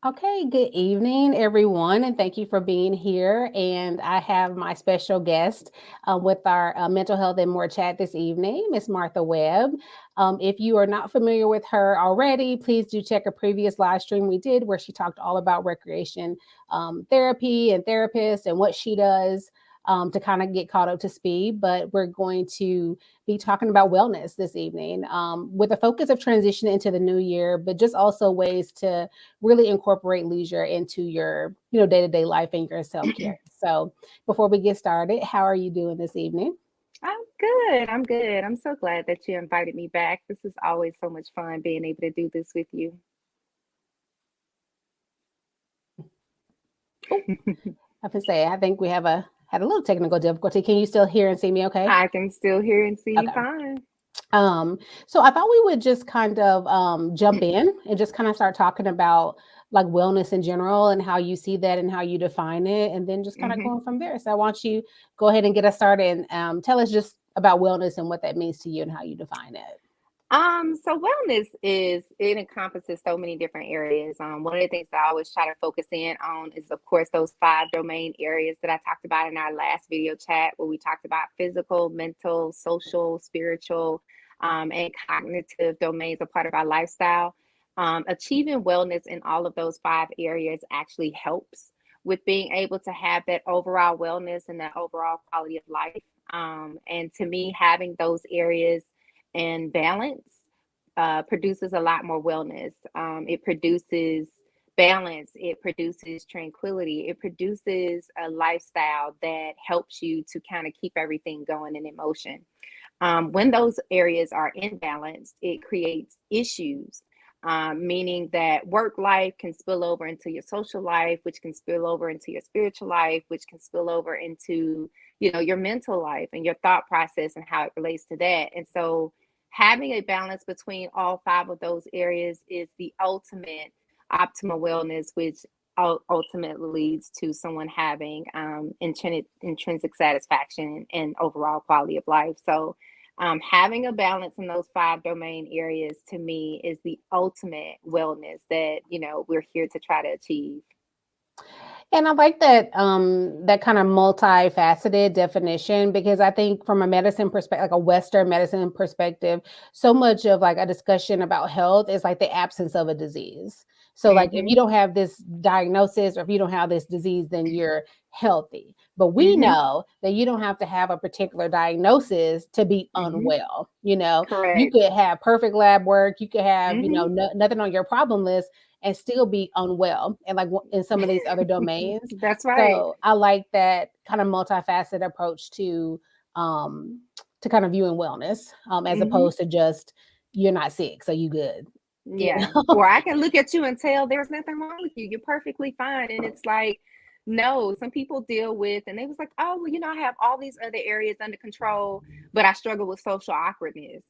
Okay, good evening, everyone, and thank you for being here. And I have my special guest with our mental health and more chat this evening, Miss Martha Webb. If you are not familiar with her already, please do check a previous live stream we did where she talked all about recreation therapy and therapists and what she does to kind of get caught up to speed. But we're going to be talking about wellness this evening with a focus of transition into the new year, but just also ways to really incorporate leisure into your, day-to-day life and your self-care. So before we get started, how are you doing this evening? I'm good. I'm good. I'm so glad that you invited me back. This is always so much fun being able to do this with you. Oh, I have to say, I think we had a little technical difficulty. Can you still hear and see me okay? I can still hear and see you Okay. fine. So I thought we would just kind of jump in and just kind of start talking about like wellness in general and how you see that and how you define it, and then just kind of hmm going from there. So I want you go ahead and get us started and tell us just about wellness and what that means to you and how you define it. so wellness it encompasses so many different areas. One of the things that I always try to focus in on is, of course, those five domain areas that I talked about in our last video chat, where we talked about physical, mental, social, spiritual, and cognitive domains are part of our lifestyle. Achieving wellness in all of those five areas actually helps with being able to have that overall wellness and that overall quality of life. And to me, having those areas and balance produces a lot more wellness. It produces balance, it produces tranquility, it produces a lifestyle that helps you to kind of keep everything going in motion. When those areas are imbalanced, it creates issues. Meaning that work life can spill over into your social life, which can spill over into your spiritual life, which can spill over into, your mental life and your thought process and how it relates to that. And so having a balance between all five of those areas is the ultimate optimal wellness, which ultimately leads to someone having intrinsic satisfaction and overall quality of life. So having a balance in those five domain areas to me is the ultimate wellness that we're here to try to achieve. And I like that kind of multifaceted definition because I think from a medicine perspective, like a Western medicine perspective, so much of like a discussion about health is like the absence of a disease. So like if Mm-hmm. you don't have this diagnosis or if you don't have this disease, then you're healthy. But we Mm-hmm. know that you don't have to have a particular diagnosis to be Mm-hmm. unwell. You Correct. could have perfect lab work, you could have, Mm-hmm. nothing on your problem list and still be unwell and like in some of these other domains. That's right. So I like that kind of multifaceted approach um to kind of viewing wellness as Mm-hmm. opposed to just you're not sick, so you good. You Yeah. know? Or I can look at you and tell there's nothing wrong with you. You're perfectly fine. And it's like, no, some people deal with, and they was like, oh, well, I have all these other areas under control, but I struggle with social awkwardness.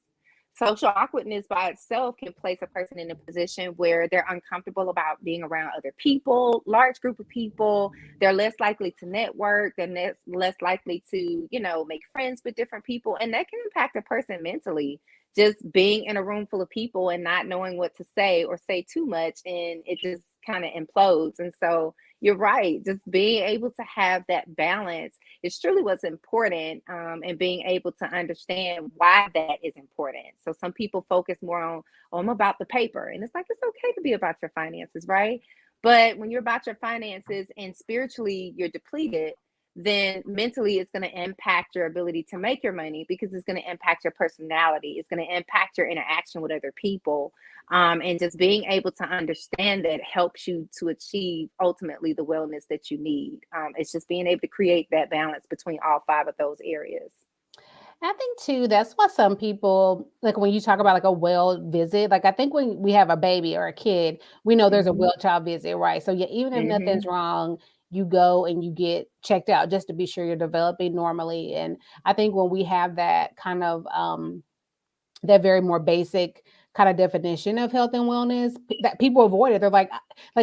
Social awkwardness by itself can place a person in a position where they're uncomfortable about being around other people, large group of people. They're less likely to network. They're less likely to, make friends with different people. And that can impact a person mentally. Just being in a room full of people and not knowing what to say or say too much, and it just kind of implodes. And so you're right, just being able to have that balance is truly what's important, and being able to understand why that is important. So some people focus more on, oh, I'm about the paper, and it's like it's okay to be about your finances, right? But when you're about your finances and spiritually you're depleted, then mentally it's going to impact your ability to make your money, because it's going to impact your personality, it's going to impact your interaction with other people. And just being able to understand that helps you to achieve ultimately the wellness that you need. It's just being able to create that balance between all five of those areas. I think too, that's why some people, like when you talk about like a well visit, like I think when we have a baby or a kid, we know there's a hmm well child visit, right? So yeah, even if hmm nothing's wrong, you go and you get checked out just to be sure you're developing normally. And I think when we have that kind of that very more basic kind of definition of health and wellness that people avoid it. They're like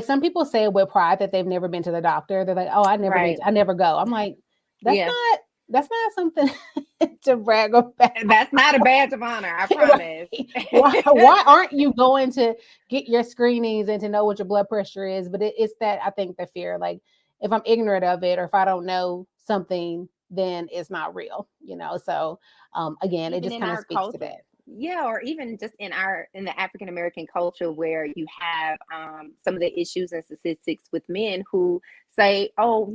some people say with pride that they've never been to the doctor. They're like, oh, I never need, Right. I never go. I'm like, that's Yeah. not. That's not something to brag about. That's not a badge of honor, I promise. Why aren't you going to get your screenings and to know what your blood pressure is? But it's that, I think, the fear, like if I'm ignorant of it or if I don't know something, then it's not real, So again, it Even just in kind of our speaks to culture, that. yeah, or even just in the African American culture, where you have some of the issues and statistics with men who say, oh,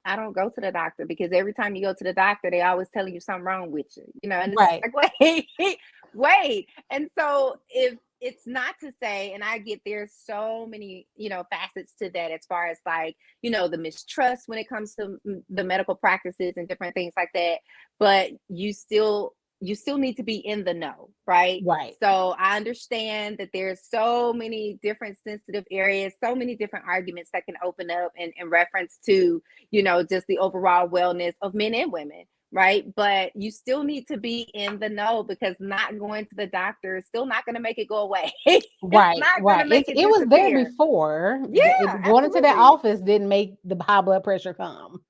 I don't go to the doctor because every time you go to the doctor they always telling you something wrong with you, and it's Right. like, wait, wait. And so if it's not to say, and I get there's so many facets to that, as far as like the mistrust when it comes to the medical practices and different things like that, but you still need to be in the know, right? Right. So I understand that there's so many different sensitive areas, so many different arguments that can open up in reference to, just the overall wellness of men and women, right? But you still need to be in the know, because not going to the doctor is still not going to make it go away. It's Right, not going to right. make it It was there disappear. before. Yeah, Going into that absolutely. office didn't make the high blood pressure come.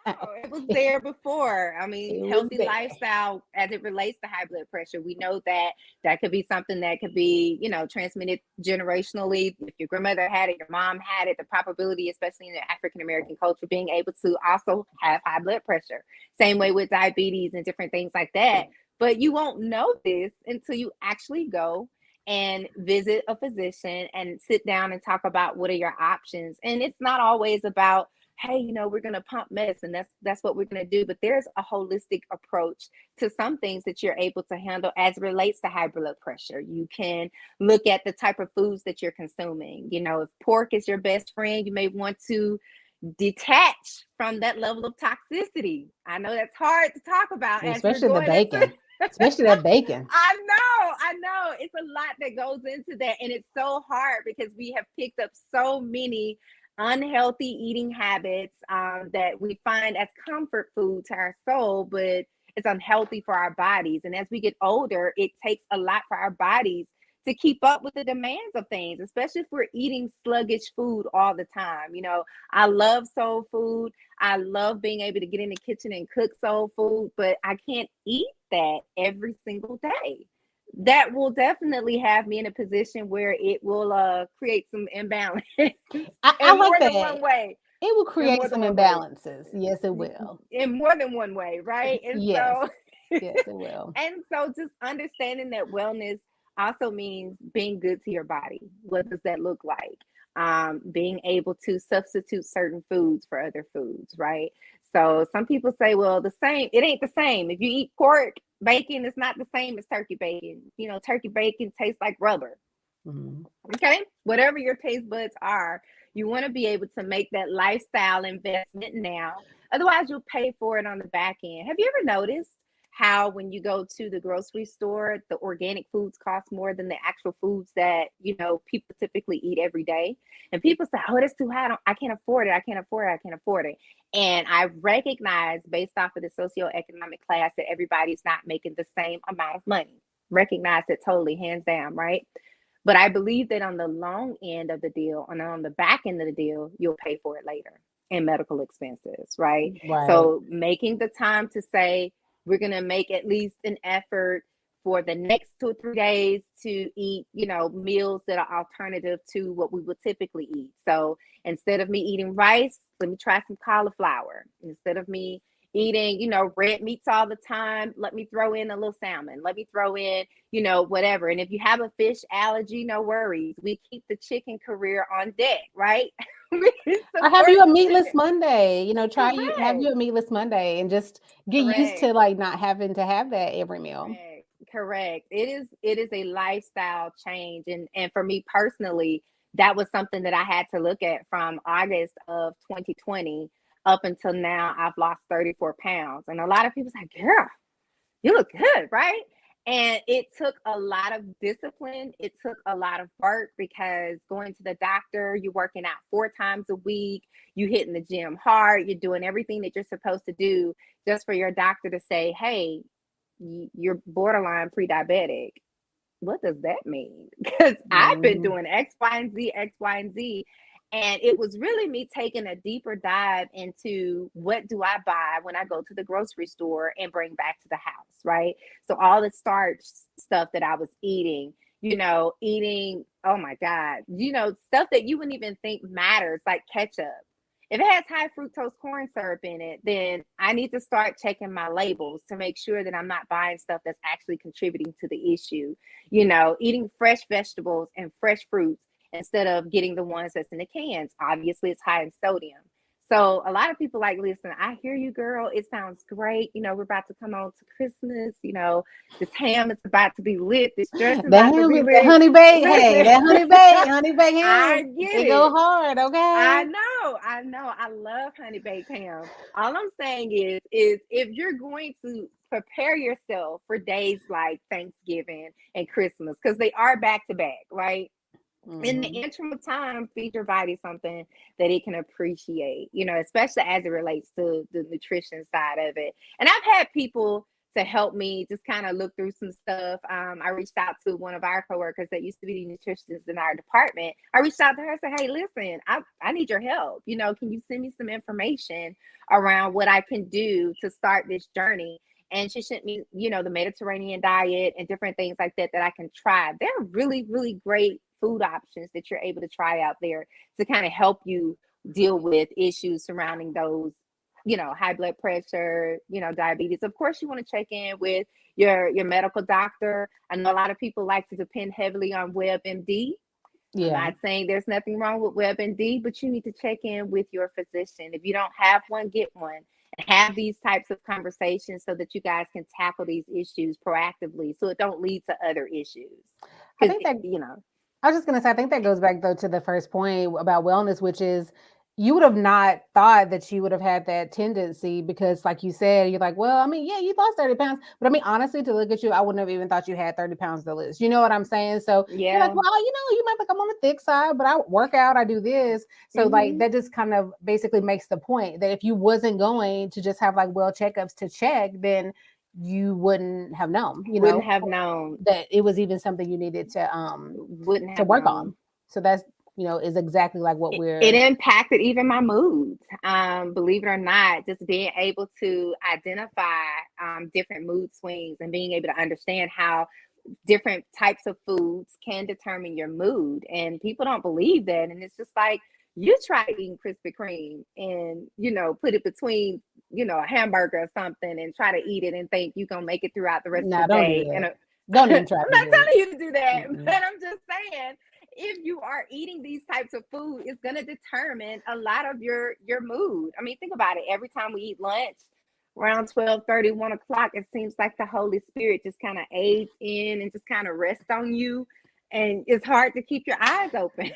No, it was there before. I mean, It was healthy there. lifestyle as it relates to high blood pressure. We know that that could be something that could be, transmitted generationally. If your grandmother had it, your mom had it, the probability, especially in the African American culture, being able to also have high blood pressure. Same way with diabetes and different things like that. But you won't know this until you actually go and visit a physician and sit down and talk about what are your options. And it's not always about, hey, we're going to pump medicine. That's what we're going to do. But there's a holistic approach to some things that you're able to handle as it relates to high blood pressure. You can look at the type of foods that you're consuming. If pork is your best friend, you may want to detach from that level of toxicity. I know that's hard to talk about as we're Especially the going into. bacon. Especially that bacon. I know. It's a lot that goes into that. And it's so hard because we have picked up so many unhealthy eating habits that we find as comfort food to our soul, but it's unhealthy for our bodies. And as we get older, it takes a lot for our bodies to keep up with the demands of things, especially if we're eating sluggish food all the time. I love soul food. I love being able to get in the kitchen and cook soul food, but I can't eat that every single day. That will definitely have me in a position where it will create some imbalance I in like more than that. one way. It will In create more some than one way. imbalances. Yes, it will. In more than one way, right? And Yes. so Yes, it will. and so just understanding that wellness also means being good to your body. What does that look like? Being able to substitute certain foods for other foods, right? So some people say, well, it ain't the same. If you eat pork bacon, it's not the same as turkey bacon. Turkey bacon tastes like rubber. Mhm. Okay, whatever your taste buds are, you want to be able to make that lifestyle investment now. Otherwise, you'll pay for it on the back end. Have you ever noticed how when you go to the grocery store, the organic foods cost more than the actual foods that people typically eat every day? And people say, "Oh, that's too high. I can't afford it. I can't afford it. I can't afford it." And I recognize, based off of the socioeconomic class, that everybody's not making the same amount of money. Recognize it totally, hands down, right? But I believe that on the long end of the deal, and on the back end of the deal, you'll pay for it later in medical expenses, right? Right. So making the time to say, we're going to make at least an effort for the next 2 or 3 days to eat, meals that are alternative to what we would typically eat. So instead of me eating rice, let me try some cauliflower. Instead of me eating, red meats all the time, let me throw in a little salmon. Let me throw in whatever. And if you have a fish allergy, no worries. We keep the chicken career on deck, right? We can Or have support you a the meatless chicken. Monday? Have Correct. you a meatless Monday and just get used Correct. to like not having to have that every meal. Correct. Correct. It is a lifestyle change. And for me personally, that was something that I had to look at from August of 2020 up until now. I've lost 34 pounds. And a lot of people say, girl, you look good, right? And it took a lot of discipline. It took a lot of work, because going to the doctor, you're working out 4 times a week, you hitting the gym hard, you're doing everything that you're supposed to do, just for your doctor to say, hey, you're borderline pre-diabetic. What does that mean? Because I've been Mhm. doing X, Y, and Z, X, Y, and Z. And it was really me taking a deeper dive into what do I buy when I go to the grocery store and bring back to the house, right? So all the starch stuff that I was eating, eating, oh my God, stuff that you wouldn't even think matters, like ketchup. If it has high fructose corn syrup in it, then I need to start checking my labels to make sure that I'm not buying stuff that's actually contributing to the issue. Eating fresh vegetables and fresh fruits instead of getting the ones that's in the cans. Obviously, it's high in sodium. So a lot of people like, listen, I hear you, girl. It sounds great. We're about to come on to Christmas. This ham is about to be lit. This dressing That about to ham, be that lit. honey baked, hey, Listen, that honey baked I ham, get it go it. hard, I okay? know, I know. I love honey baked ham. All I'm saying is if you're going to prepare yourself for days like Thanksgiving and Christmas, because they are back to back, right? In the Mhm. interim of time, feed your body something that it can appreciate, especially as it relates to the nutrition side of it. And I've had people to help me just kind of look through some stuff. I reached out to one of our coworkers that used to be the nutritionist in our department. I reached out to her and said, hey, listen, I need your help. Can you send me some information around what I can do to start this journey? And she sent me, the Mediterranean diet and different things like that I can try. They're really, really great food options that you're able to try out there to kind of help you deal with issues surrounding those, high blood pressure, diabetes. Of course, you want to check in with your medical doctor. I know a lot of people like to depend heavily on WebMD. I'm Yeah. not saying there's nothing wrong with WebMD, but you need to check in with your physician. If you don't have one, get one and have these types of conversations so that you guys can tackle these issues proactively so it don't lead to other issues. I Because, think that I was just gonna say, I think that goes back though to the first point about wellness, which is you would have not thought that you would have had that tendency because, like you said, you're like, well, I mean, yeah, you lost 30 pounds, but I mean, honestly, to look at you, I wouldn't have even thought you had 30 pounds to lose. You know what I'm saying? So you're like, yeah. well, you might think I'm on the thick side, but I work out, I do this. So, like, Hmm. that just kind of basically makes the point that if you wasn't going to just have like well checkups to check, then you wouldn't have known, Wouldn't have known. that it was even something you needed Wouldn't to have work known. on. So that's, is exactly like what It we're impacted even my mood. Believe it or not, just being able to identify different mood swings and being able to understand how different types of foods can determine your mood. And people don't believe that. And it's just like, you try eating Krispy Kreme and, put it between, a hamburger or something and try to eat it and think you're going to make it throughout the rest of no, the don't do day. that. And Don't I'm even try to not do it. telling you to do that, but Mm-mm. I'm just saying, if you are eating these types of food, it's going to determine a lot of your mood. I mean, think about it. Every time we eat lunch, around 12:30, 1 o'clock, it seems like the Holy Spirit just kind of aids in and just kind of rests on you. And it's hard to keep your eyes open.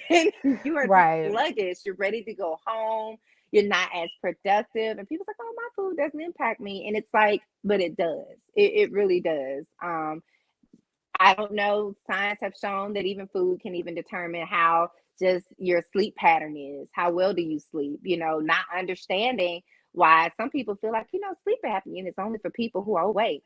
You are just Right. sluggish. You're ready to go home. You're not as productive. And people's like, oh, my food doesn't impact me. And it's like, but it does. It really does. I don't know. Science have shown that even food can even determine how just your sleep pattern is. How well do you sleep? Not understanding why some people feel like, sleep apnea is only for people who are awake.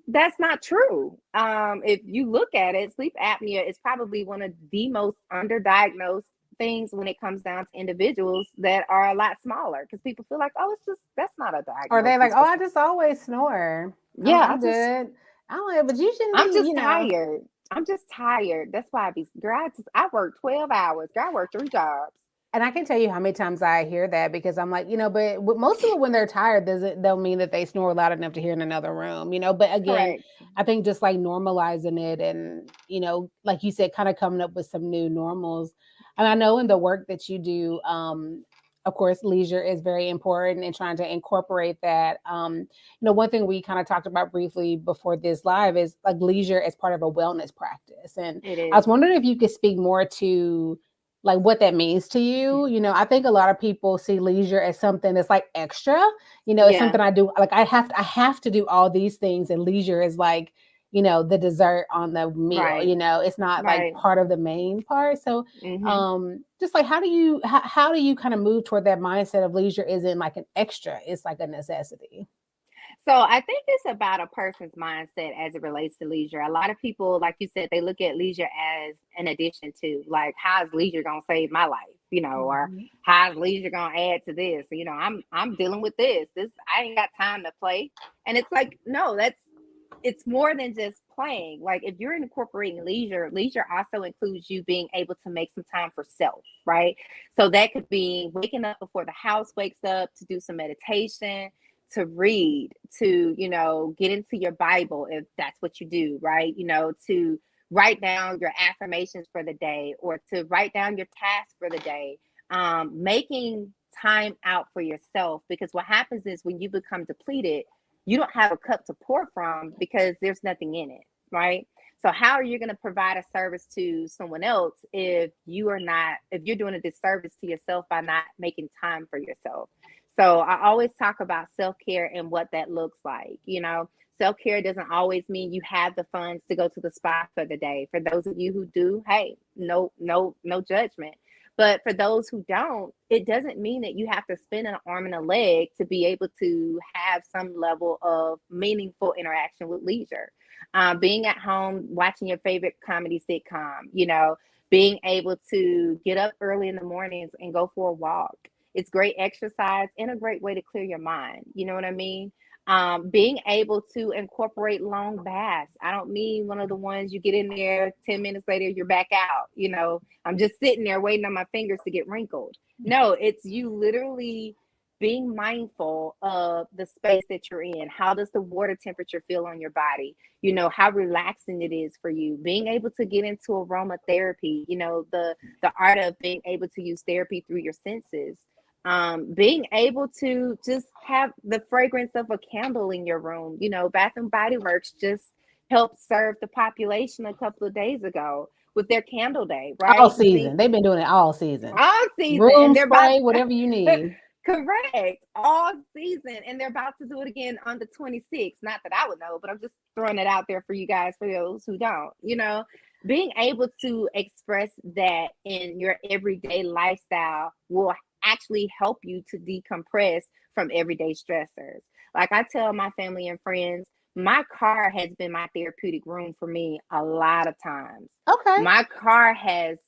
That's not true. If you look at it, sleep apnea is probably one of the most underdiagnosed things when it comes down to individuals that are a lot smaller because people feel like, oh, it's just that's not a Or they like, diagnosis oh, for I some. just always snore. I'm Yeah, I'm good. I'm like, but you shouldn't I'm be, just tired. I'm just tired. That's why girl, I work 12 hours. Girl, I work 3 jobs. And I can tell you how many times I hear that because I'm like, but most people when they're tired doesn't don't mean that they snore loud enough to hear in another room. But again, Correct. I think just like normalizing it and like you said, kind of coming up with some new normals. And I know in the work that you do, of course, leisure is very important and trying to incorporate that. One thing we kind of talked about briefly before this live is like leisure as part of a wellness practice. And It I was is. wondering if you could speak more to like what that means to you. I think a lot of people see leisure as something that's like extra. It's Yeah. something I do. Like I have to do all these things, and leisure is like, the dessert on the meal. Right. It's not like Right. part of the main part. So, Hmm. just like how do you kind of move toward that mindset of leisure isn't like an extra, it's like a necessity. So I think it's about a person's mindset as it relates to leisure. A lot of people, like you said, they look at leisure as an addition to, like, how's leisure gonna save my life, or Mhm. how's leisure gonna add to this? I'm dealing with this. This I ain't got time to play. And it's like, no, it's more than just playing. Like, if you're incorporating leisure also includes you being able to make some time for self, right? So that could be waking up before the house wakes up to do some meditation, to read, to, get into your Bible if that's what you do, right? To write down your affirmations for the day, or to write down your tasks for the day. Making time out for yourself, because what happens is when you become depleted, you don't have a cup to pour from because there's nothing in it, right? So how are you going to provide a service to someone else if you're doing a disservice to yourself by not making time for yourself? So I always talk about self-care and what that looks like. Self-care doesn't always mean you have the funds to go to the spa for the day. For those of you who do, hey, no judgment. But for those who don't, it doesn't mean that you have to spend an arm and a leg to be able to have some level of meaningful interaction with leisure. Being at home, watching your favorite comedy sitcom, being able to get up early in the mornings and go for a walk. It's great exercise and a great way to clear your mind. You know what I mean? Being able to incorporate long baths. I don't mean one of the ones you get in there, 10 minutes later, you're back out. I'm just sitting there waiting on my fingers to get wrinkled. No, it's you literally being mindful of the space that you're in. How does the water temperature feel on your body? How relaxing it is for you. Being able to get into aromatherapy, the art of being able to use therapy through your senses. Being able to just have the fragrance of a candle in your room. Bath and Body Works just helped serve the population a couple of days ago with their candle day, All right? season. They've been doing it all season. All season, and Room they're about spray, whatever you need. correct, all season, and they're about to do it again on the 26th. Not that I would know, but I'm just throwing it out there for you guys, for those who don't. Being able to express that in your everyday lifestyle will actually help you to decompress from everyday stressors. Like I tell my family and friends, my car has been my therapeutic room for me a lot of times. Okay. My car has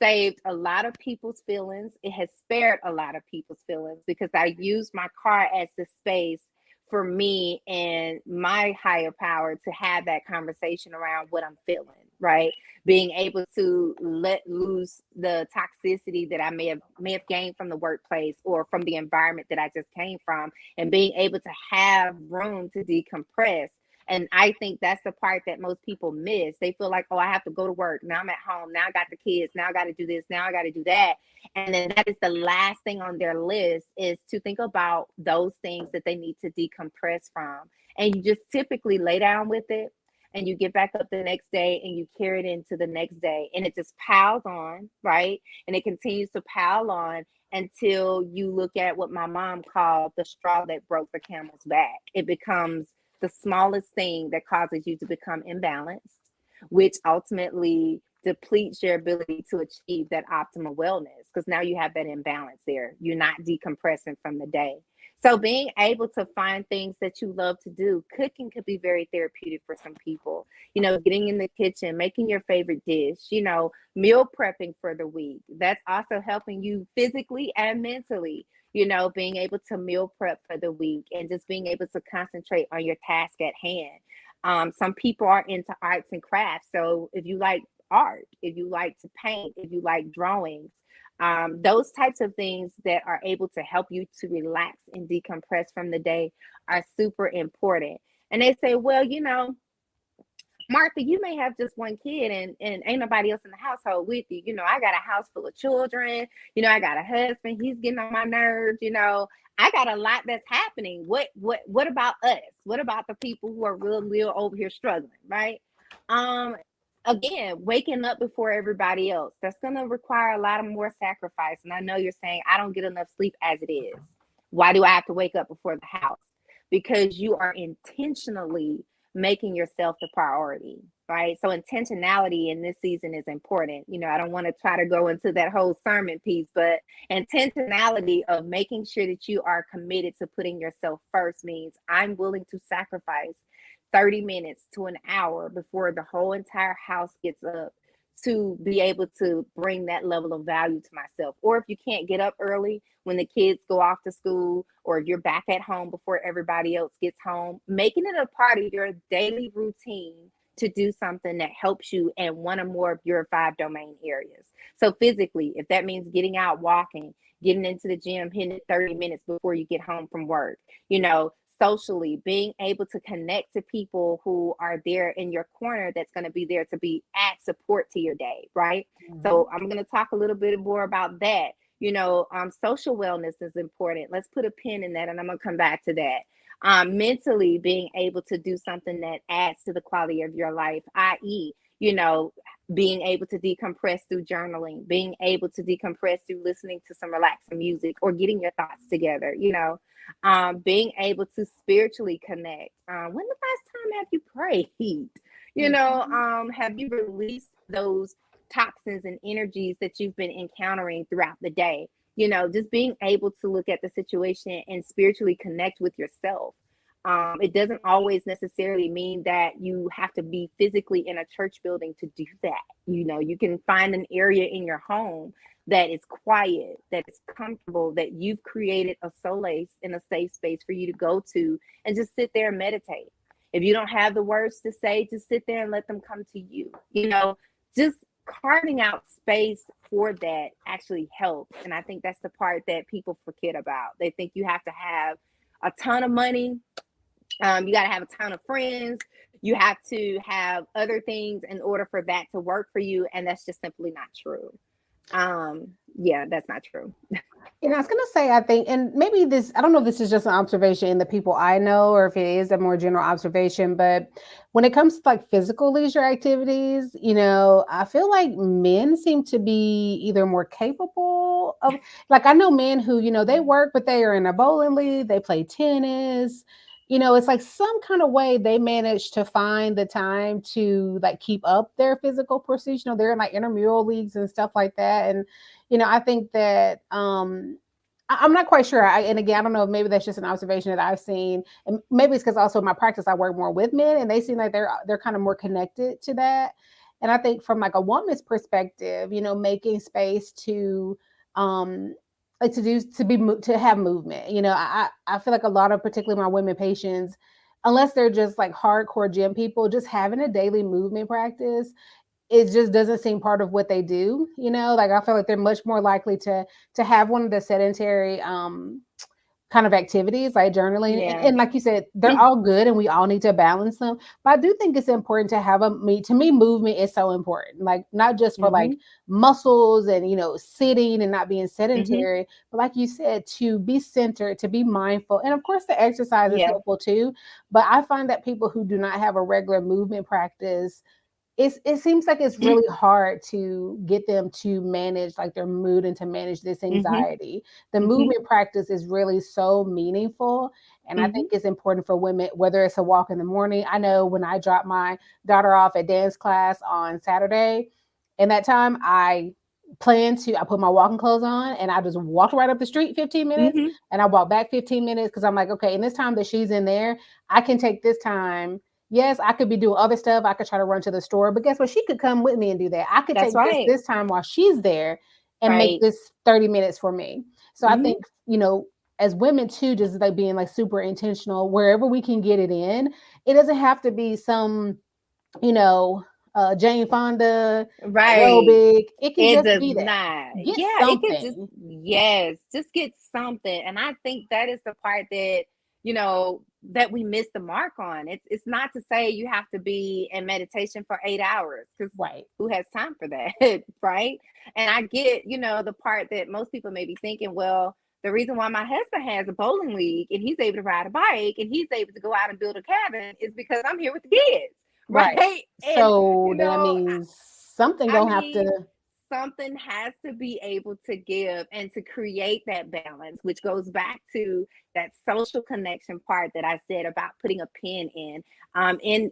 saved a lot of people's feelings. It has spared a lot of people's feelings because I use my car as the space for me and my higher power to have that conversation around what I'm feeling, right? Being able to let loose the toxicity that I may have gained from the workplace or from the environment that I just came from, and being able to have room to decompress. And I think that's the part that most people miss. They feel like, oh, I have to go to work. Now I'm at home. Now I got the kids. Now I got to do this. Now I got to do that. And then that is the last thing on their list, is to think about those things that they need to decompress from. And you just typically lay down with it, and you get back up the next day and you carry it into the next day. And it just piles on, right? And it continues to pile on until you look at what my mom called the straw that broke the camel's back. It becomes the smallest thing that causes you to become imbalanced, which ultimately depletes your ability to achieve that optimal wellness, because now you have that imbalance there. You're not decompressing from the day. So being able to find things that you love to do, cooking could be very therapeutic for some people. Getting in the kitchen, making your favorite dish, meal prepping for the week. That's also helping you physically and mentally. Being able to meal prep for the week and just being able to concentrate on your task at hand. Some people are into arts and crafts. So if you like art, if you like to paint, if you like drawings, those types of things that are able to help you to relax and decompress from the day are super important. And they say, well, Martha, you may have just one kid and ain't nobody else in the household with you. I got a house full of children. I got a husband. He's getting on my nerves. I got a lot that's happening. What about us? What about the people who are real over here struggling, right? Again, waking up before everybody else, that's going to require a lot of more sacrifice. And I know you're saying, I don't get enough sleep as it is. Why do I have to wake up before the house? Because you are intentionally making yourself the priority. right? So intentionality in this season is important. I don't want to try to go into that whole sermon piece, but intentionality of making sure that you are committed to putting yourself first means I'm willing to sacrifice 30 minutes to an hour before the whole entire house gets up to be able to bring that level of value to myself. Or if you can't get up early when the kids go off to school, or if you're back at home before everybody else gets home, making it a part of your daily routine to do something that helps you in one or more of your 5 domain areas. So physically, if that means getting out walking, getting into the gym, hitting it 30 minutes before you get home from work, socially, being able to connect to people who are there in your corner that's going to be there to be at support to your day, right? Mhm. So I'm going to talk a little bit more about that. Social wellness is important. Let's put a pin in that, and I'm going to come back to that. Mentally being able to do something that adds to the quality of your life, i.e., being able to decompress through journaling, being able to decompress through listening to some relaxing music or getting your thoughts together, being able to spiritually connect. When the last time have you prayed? Have you released those toxins and energies that you've been encountering throughout the day? Just being able to look at the situation and spiritually connect with yourself. It doesn't always necessarily mean that you have to be physically in a church building to do that. You can find an area in your home that is quiet, that is comfortable, that you've created a solace in a safe space for you to go to and just sit there and meditate. If you don't have the words to say, just sit there and let them come to you. Just carving out space for that actually helps. And I think that's the part that people forget about. They think you have to have a ton of money. You got to have a ton of friends. You have to have other things in order for that to work for you. And that's just simply not true. Yeah, that's not true. And I was gonna say, I think, and maybe this, I don't know if this is just an observation in the people I know, or if it is a more general observation, but when it comes to like physical leisure activities, I feel like men seem to be either more capable of, like, I know men who, they work, but they are in a bowling league, they play tennis. It's like some kind of way they manage to find the time to like keep up their physical pursuits. They're in like intramural leagues and stuff like that. And I think that I'm not quite sure. And again, I don't know if maybe that's just an observation that I've seen, and maybe it's because also in my practice I work more with men, and they seem like they're kind of more connected to that. And I think from like a woman's perspective, making space to like to have movement. I feel like a lot of particularly my women patients, unless they're just like hardcore gym people, just having a daily movement practice, it just doesn't seem part of what they do. Like I feel like they're much more likely to have one of the sedentary kind of activities like journaling. Yeah. And like you said, they're all good and we all need to balance them. But I do think it's important to have to me, movement is so important. Like not just for like muscles and sitting and not being sedentary, but like you said, to be centered, to be mindful. And of course the exercise is helpful too. But I find that people who do not have a regular movement practice, it seems like it's really hard to get them to manage like their mood and to manage this anxiety. The movement practice is really so meaningful. And I think it's important for women, whether it's a walk in the morning. I know when I dropped my daughter off at dance class on Saturday, and that time I put my walking clothes on and I just walked right up the street 15 minutes and I walked back 15 minutes because I'm like, okay, in this time that she's in there, I can take this time. Yes, I could be doing other stuff. I could try to run to the store, but guess what? She could come with me and do that. I could take this time while she's there and make this 30 minutes for me. So I think, as women too, just like being like super intentional wherever we can get it in. It doesn't have to be some, Jane Fonda aerobic. It can It just does be that. not. Get Yeah, it could something. just get something. And I think that is the part that, that we miss the mark on. It's not to say you have to be in meditation for 8 hours, because who has time for that? Right. And I get, the part that most people may be thinking, well, the reason why my husband has a bowling league and he's able to ride a bike and he's able to go out and build a cabin is because I'm here with the kids. Right. So that means something gonna have to. something has to be able to give and to create that balance, which goes back to that social connection part that I said about putting a pin in.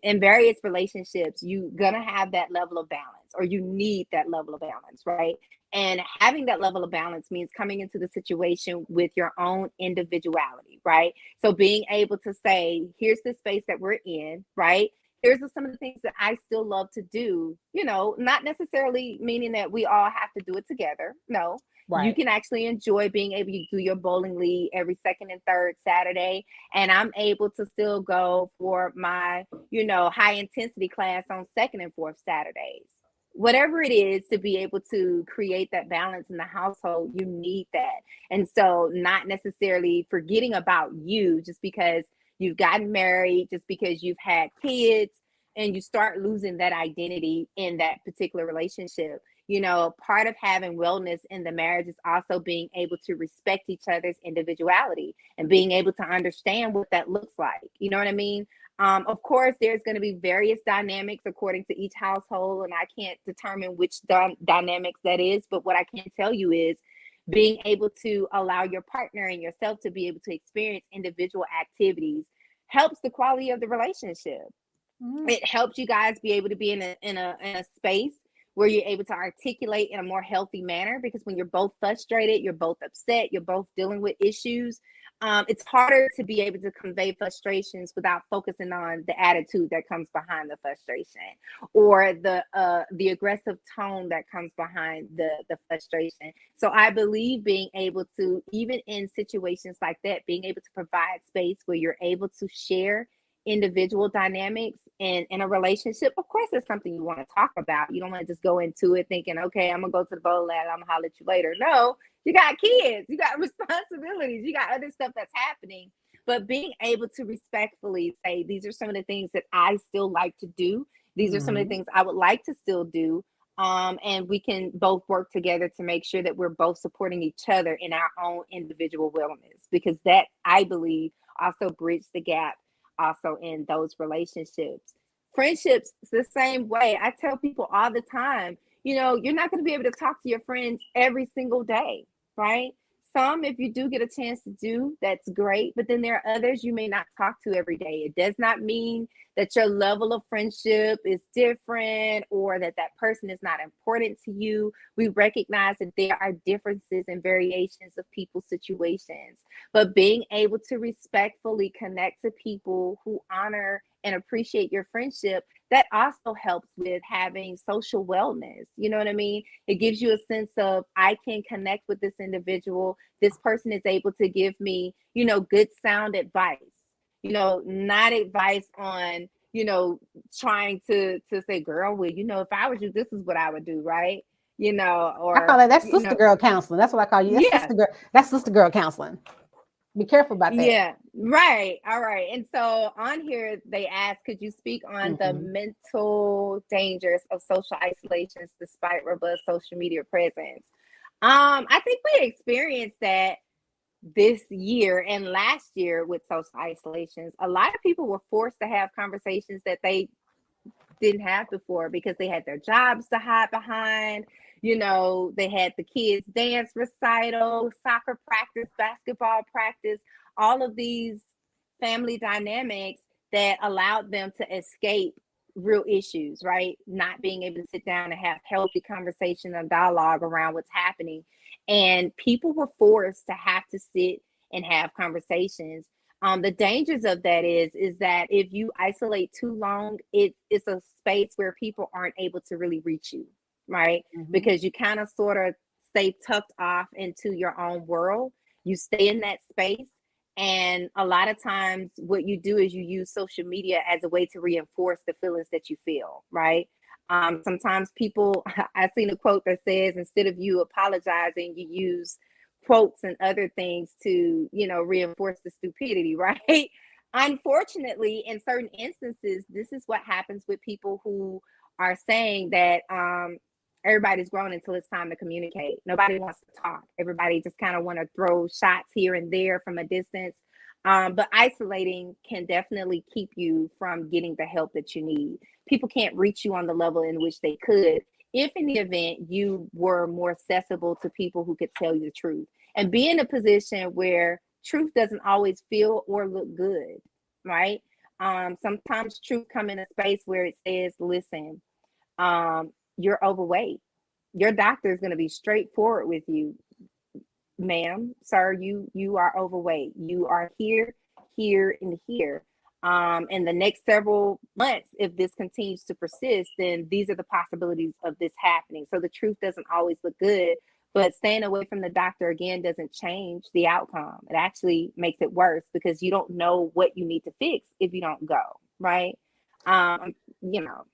In various relationships, you're gonna have that level of balance, or you need that level of balance, right? And having that level of balance means coming into the situation with your own individuality, right? So being able to say, here's the space that we're in, right? Here's some of the things that I still love to do, not necessarily meaning that we all have to do it together. No, you Right. can actually enjoy being able to do your bowling league every second and third Saturday. And I'm able to still go for my, high intensity class on second and fourth Saturdays. Whatever it is, to be able to create that balance in the household, you need that. And so, not necessarily forgetting about you just because you've gotten married, just because you've had kids, and you start losing that identity in that particular relationship. Part of having wellness in the marriage is also being able to respect each other's individuality and being able to understand what that looks like. You know what I mean? Of course, there's going to be various dynamics according to each household, and I can't determine which dynamics that is. But what I can tell you is being able to allow your partner and yourself to be able to experience individual activities helps the quality of the relationship. Mm. It helps you guys be able to be in a space where you're able to articulate in a more healthy manner, because when you're both frustrated, you're both upset, you're both dealing with issues, it's harder to be able to convey frustrations without focusing on the attitude that comes behind the frustration, or the aggressive tone that comes behind the frustration. So I believe being able to, even in situations like that, being able to provide space where you're able to share individual dynamics in a relationship. Of course, it's something you want to talk about. You don't want to just go into it thinking, okay, I'm gonna go to the bowling alley, I'm gonna holler at you later. No, you got kids, you got responsibilities, you got other stuff that's happening. But being able to respectfully say, these are some of the things that I still like to do, these are some of the Mhm. things I would like to still do. And we can both work together to make sure that we're both supporting each other in our own individual wellness, because that, I believe, also bridge the gap also in those relationships. Friendships, it's the same way. I tell people all the time, you're not going to be able to talk to your friends every single day, right? Some, if you do get a chance to do, that's great. But then there are others you may not talk to every day. It does not mean that your level of friendship is different, or that that person is not important to you. We recognize that there are differences and variations of people's situations, but being able to respectfully connect to people who honor and appreciate your friendship, that also helps with having social wellness. You know what I mean? It gives you a sense of, I can connect with this individual. This person is able to give me, good sound advice. Not advice on, trying to say, girl, well, if I was you, this is what I would do, right? I call Or, that, that's sister girl counseling. That's what I call you. That's yeah, sister girl. That's sister girl counseling. Be careful about that. yeah, right. All right. And so on here, they asked, could you speak on the Mhm. mental dangers of social isolations despite robust social media presence? I think we experienced that this year and last year with social isolations. A lot of people were forced to have conversations that they didn't have before, because they had their jobs to hide behind. They had the kids' dance recital, soccer practice, basketball practice, all of these family dynamics that allowed them to escape real issues, right? Not being able to sit down and have healthy conversation and dialogue around what's happening. And people were forced to have to sit and have conversations. The dangers of that is that if you isolate too long, it's a space where people aren't able to really reach you, right? Mhm. Because you kind of sort of stay tucked off into your own world. You stay in that space. And a lot of times, what you do is you use social media as a way to reinforce the feelings that you feel, right? Sometimes people, I've seen a quote that says, instead of you apologizing, you use quotes and other things to, reinforce the stupidity, right? Unfortunately, in certain instances, this is what happens with people who are saying that everybody's grown until it's time to communicate. Nobody wants to talk. Everybody just kind of want to throw shots here and there from a distance. But isolating can definitely keep you from getting the help that you need. People can't reach you on the level in which they could if in the event you were more accessible to people who could tell you the truth, and be in a position where truth doesn't always feel or look good, right? Sometimes truth come in a space where it says, listen, you're overweight. Your doctor is going to be straightforward with you. Ma'am, sir, you are overweight. You are here, here, and here. In the next several months, if this continues to persist, then these are the possibilities of this happening. So the truth doesn't always look good, but staying away from the doctor again doesn't change the outcome. It actually makes it worse because you don't know what you need to fix if you don't go, right? You know,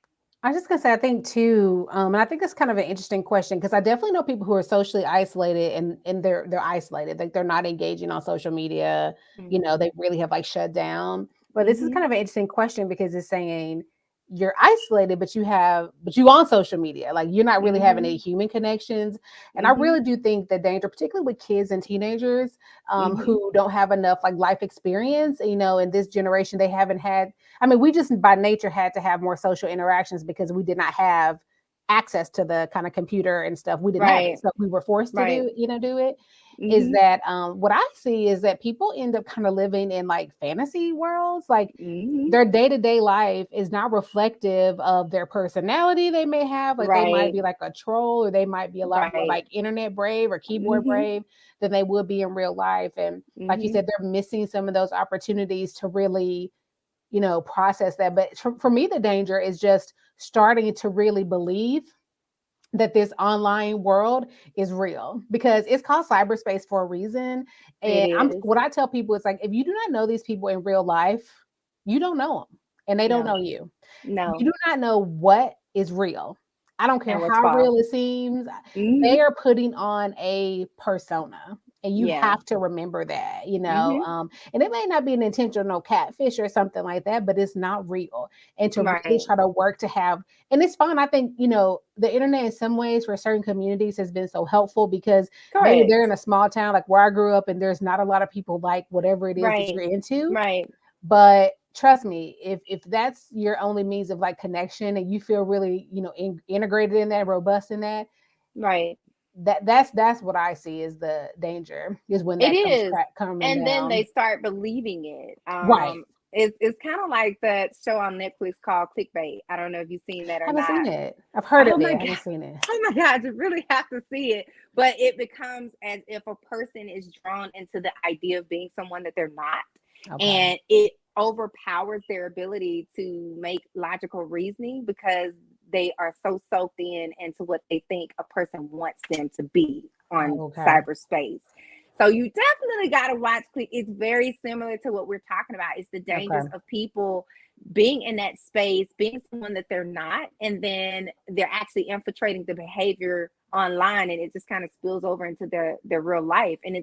I was just gonna say, I think too, and I think that's kind of an interesting question because I definitely know people who are socially isolated and they're isolated, like they're not engaging on social media. You know, they really have like shut down. But this is mm-hmm, kind of an interesting question because it's saying you're isolated, but you on social media, like you're not really having any mm-hmm, human connections. And I mm-hmm, really do think the danger, particularly with kids and teenagers, mm-hmm. who don't have enough like life experience, you know, in this generation, they haven't had I mean, we just by nature had to have more social interactions because we did not have access to the kind of computer and stuff. We didn't have it. Right, So we were forced to right. do it. Is Mm-hmm, that what I see is that people end up kind of living in like fantasy worlds. Like mm-hmm. their day-to-day life is not reflective of their personality they may have. Like they might Right, be like a troll or they might be a lot more right. like internet brave or keyboard Mm-hmm, brave than they would be in real life. And like you mm-hmm. said, they're missing some of those opportunities to really process that. But for me, the danger is just starting to really believe that this online world is real because it's called cyberspace for a reason. It And is. what I tell people is like, if you do not know these people in real life, you don't know them and they don't No, know you. You no. do not know what is real. I don't care And what's how false. real it seems. Mm-hmm. They are putting on a persona. And you Yeah. have to remember that, Mm-hmm. and it may not be an intentional catfish or something like that, but it's not real. And to really Right. try to work to have, and it's fun. I think, the internet in some ways for certain communities has been so helpful because maybe they're Correct. in a small town like where I grew up and there's not a lot of people like whatever it is that Right. you're into. Right. But trust me, if that's your only means of like connection and you feel really, integrated in that, robust in that, Right. that's what I see is the danger is when It that comes is. coming And then they down. start believing it. Right. It's kind of like that show on Netflix called Clickbait. I don't know if you've seen that I or haven't not. seen it. I've heard Oh of my it. I God. haven't seen it. Oh my God, you really have to see it. But it becomes as if a person is drawn into the idea of being someone that they're not. Okay. And it overpowers their ability to make logical reasoning because they are so soaked in into what they think a person wants them to be on Okay. cyberspace. So you definitely got to watch. It's very similar to what we're talking about. It's the dangers Okay. of people being in that space, being someone that they're not, and then they're actually infiltrating the behavior online, and it just kind of spills over into their real life, and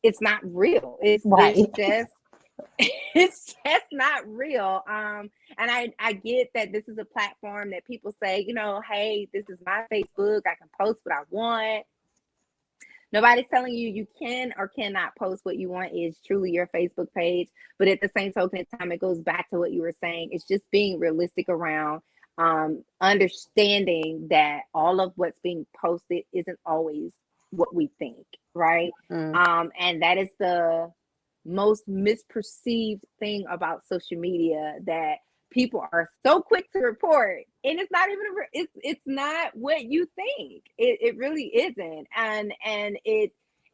it's not real. It's Right. just it's just not real. And I get that this is a platform that people say, hey, this is my Facebook. I can post what I want. Nobody's telling you you can or cannot post what you want. Is truly your Facebook page. But at the same token in time, it goes back to what you were saying. It's just being realistic around understanding that all of what's being posted isn't always what we think, right? Mm. And that is the most misperceived thing about social media, that people are so quick to report, and it's not even it's not what you think. It really isn't. And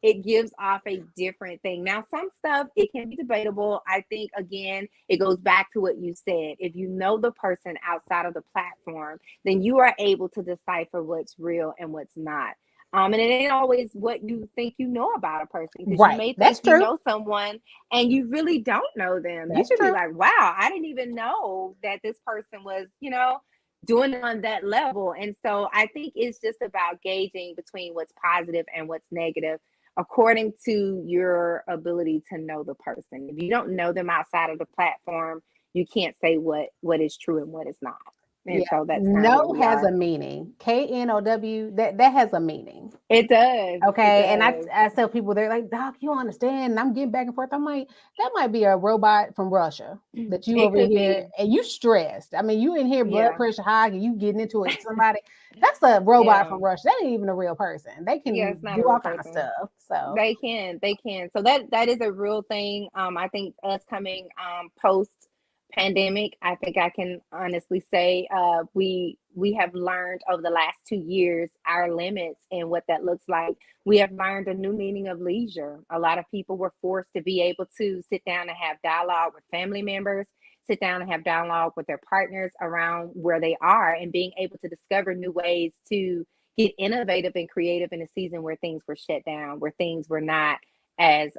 it gives off a different thing. Now some stuff, it can be debatable. I think again it goes back to what you said. If you know the person outside of the platform, then you are able to decipher what's real and what's not. And it ain't always what you think you know about a person, because you Right. may think That's you true. know someone and you really don't know them. You That's could be true. like, wow, I didn't even know that this person was, doing it on that level. And so I think it's just about gauging between what's positive and what's negative according to your ability to know the person. If you don't know them outside of the platform, you can't say what is true and what is not. And Yeah, so that's kind of where no we has a are. meaning. KNOW, that has a meaning. It does. It Okay. And does. I tell people, they're like, Doc, you don't understand. And I'm getting back and forth. I'm like, that might be a robot from Russia that you It over could here be. and you stressed. I mean, you in here blood Yeah. pressure high and you getting into it with somebody. That's a robot Yeah. from Russia. That ain't even a real person. They Yeah, can it's not do a real all kind of person. stuff. So They can. So that is a real thing. I think us coming post pandemic, I think I can honestly say we have learned over the last 2 years our limits and what that looks like. We have learned a new meaning of leisure. A lot of people were forced to be able to sit down and have dialogue with family members, sit down and have dialogue with their partners around where they are, and being able to discover new ways to get innovative and creative in a season where things were shut down, where things were not as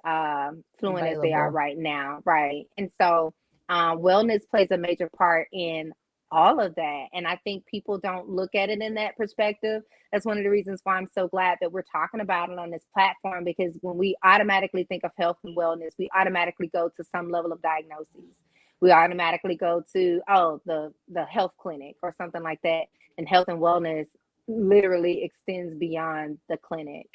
fluent as they are available. right now, right? And so wellness plays a major part in all of that. And I think people don't look at it in that perspective. That's one of the reasons why I'm so glad that we're talking about it on this platform, because when we automatically think of health and wellness, we automatically go to some level of diagnosis. We automatically go to, oh, the health clinic or something like that. And health and wellness literally extends beyond the clinic.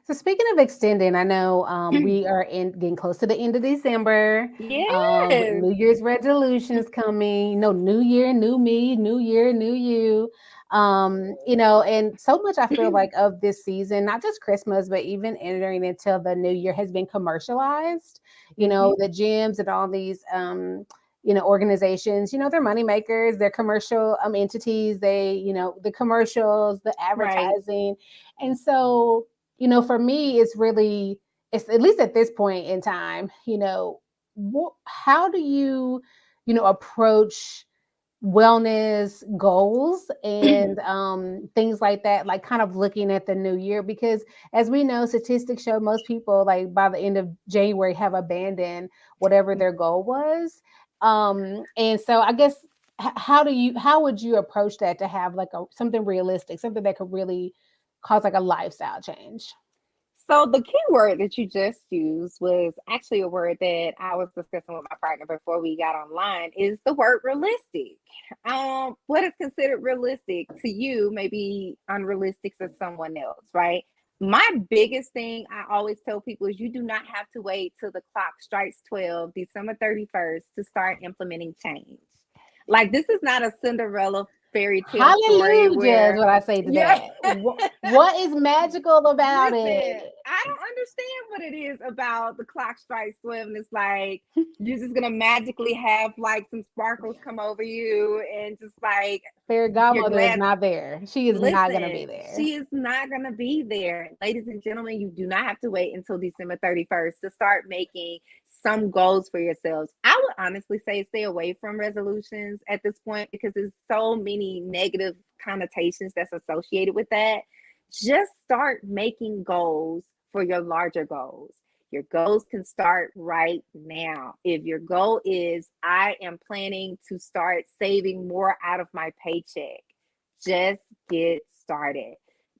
So speaking of extending, I know we are getting close to the end of December. With Yes. New Year's resolutions coming, new year, new me, new year, new you. And so much I feel like of this season, not just Christmas, but even entering into the new year has been commercialized. Hmm. The gyms and all these organizations, they're money makers, they're commercial entities, they, the commercials, the Right. advertising. And so for me, it's at least at this point in time, how do you, approach wellness goals and things like that, like kind of looking at the new year? Because as we know, statistics show most people like by the end of January have abandoned whatever their goal was. And so I guess how would you approach that to have like something realistic, something that could really cause like a lifestyle change? So the key word that you just used was actually a word that I was discussing with my partner before we got online, is the word realistic. What is considered realistic to you may be unrealistic to someone else, right? My biggest thing I always tell people is you do not have to wait till the clock strikes 12, December 31st, to start implementing change. Like, this is not a Cinderella fairy tale story Hallelujah is where, what I say to yeah. that. What is magical about Listen, it? I don't understand what it is about the clock strikes 12 and it's like you're just gonna magically have like some sparkles come over you and just like Fairy your godmother is glass. not there. She is not going to be Listen, there. she is not gonna be there. Ladies and gentlemen, you do not have to wait until December 31st to start making some goals for yourselves. I would honestly say stay away from resolutions at this point because there's so many negative connotations that's associated with that. Just start making goals for your larger goals. Your goals can start right now. If your goal is, I am planning to start saving more out of my paycheck, just get started.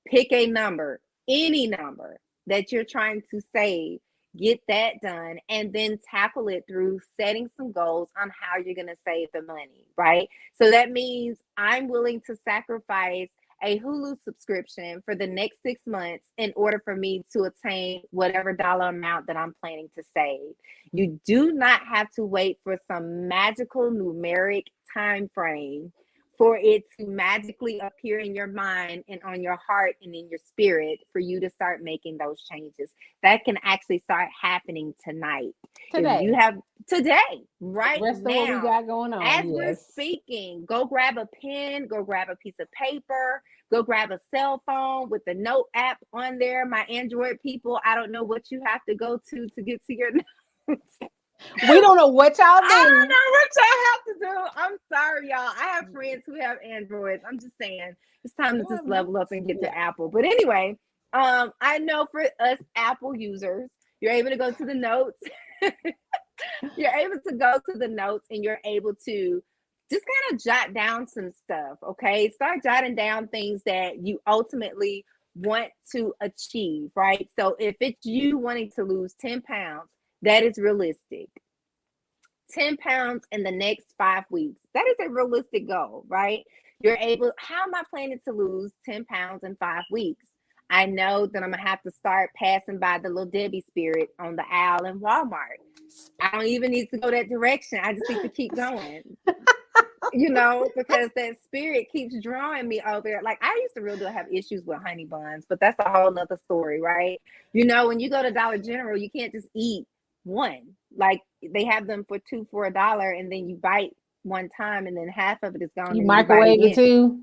Pick a number, any number that you're trying to save, get that done, and then tackle it through setting some goals on how you're going to save the money, right? So that means I'm willing to sacrifice a Hulu subscription for the next 6 months in order for me to attain whatever dollar amount that I'm planning to save. You do not have to wait for some magical numeric time frame for it to magically appear in your mind and on your heart and in your spirit for you to start making those changes. That can actually start happening tonight. If you Today, have today, right rest of what we now, got going as on. we're Yes. speaking, go grab a pen, go grab a piece of paper, go grab a cell phone with the note app on there. My Android people, I don't know what you have to go to get to your notes. We don't know what y'all I don't do. know what y'all have to do. I'm sorry, y'all. I have friends who have Androids. I'm just saying it's time to just level up and get Yeah. to Apple. But anyway, I know for us Apple users, you're able to go to the notes. You're able to go to the notes and you're able to just kind of jot down some stuff. Okay. Start jotting down things that you ultimately want to achieve, right? So if it's you wanting to lose 10 pounds, that is realistic. 10 pounds in the next 5 weeks. That is a realistic goal, right? How am I planning to lose 10 pounds in 5 weeks? I know that I'm gonna have to start passing by the little Debbie spirit on the aisle in Walmart. I don't even need to go that direction. I just need to keep going, because that spirit keeps drawing me over there. Like, I used to really have issues with honey buns, but that's a whole nother story, right? When you go to Dollar General, you can't just eat one. Like, they have them for two for $1, and then you bite one time, and then half of it is gone, You and then you bite microwave it again. too.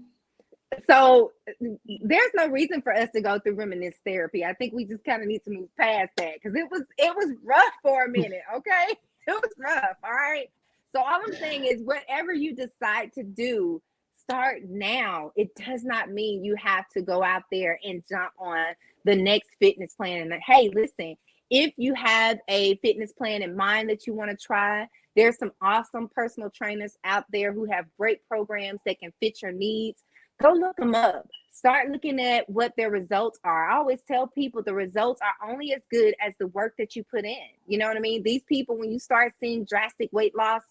So there's no reason for us to go through reminiscence therapy. I think we just kind of need to move past that, because it was rough for a minute. Okay, it was rough. All right. So all I'm saying is, whatever you decide to do, start now. It does not mean you have to go out there and jump on the next fitness plan. And hey, listen, if you have a fitness plan in mind that you want to try, there's some awesome personal trainers out there who have great programs that can fit your needs. Go look them up. Start looking at what their results are. I always tell people the results are only as good as the work that you put in. You know what I mean? These people, when you start seeing drastic weight loss,